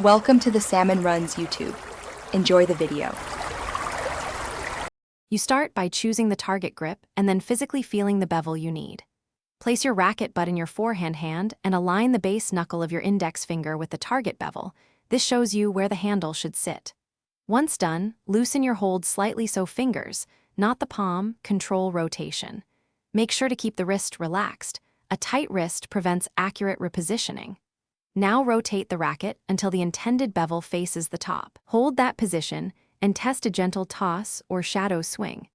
Welcome to the Salmon Runs YouTube. Enjoy the video. You start by choosing the target grip and then physically feeling the bevel you need. Place your racket butt in your forehand hand and align the base knuckle of your index finger with the target bevel. This shows you where the handle should sit. Once done, loosen your hold slightly so fingers, not the palm, control rotation. Make sure to keep the wrist relaxed. A tight wrist prevents accurate repositioning. Now rotate the racket until the intended bevel faces the top. Hold that position and test a gentle toss or shadow swing.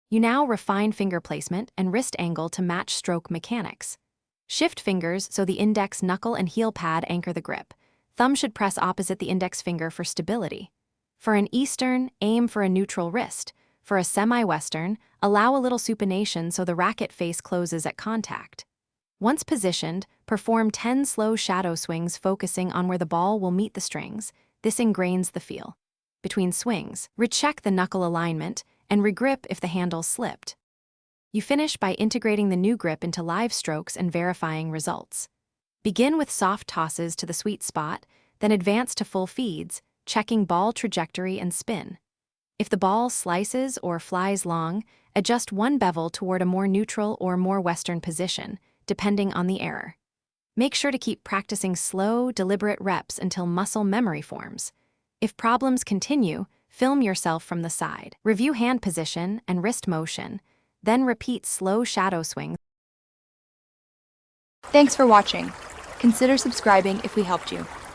You now refine finger placement and wrist angle to match stroke mechanics. Shift fingers so the index knuckle and heel pad anchor the grip. Thumb should press opposite the index finger for stability. For an Eastern, aim for a neutral wrist. For a semi-Western, allow a little supination so the racket face closes at contact. Once positioned, perform 10 slow shadow swings focusing on where the ball will meet the strings. This ingrains the feel. Between swings, recheck the knuckle alignment and regrip if the handle slipped. You finish by integrating the new grip into live strokes and verifying results. Begin with soft tosses to the sweet spot, then advance to full feeds, checking ball trajectory and spin. If the ball slices or flies long, adjust one bevel toward a more neutral or more Western position, depending on the error. Make sure to keep practicing slow, deliberate reps until muscle memory forms. If problems continue, film yourself from the side. Review hand position and wrist motion, then repeat slow shadow swings. Thanks for watching. Consider subscribing if we helped you.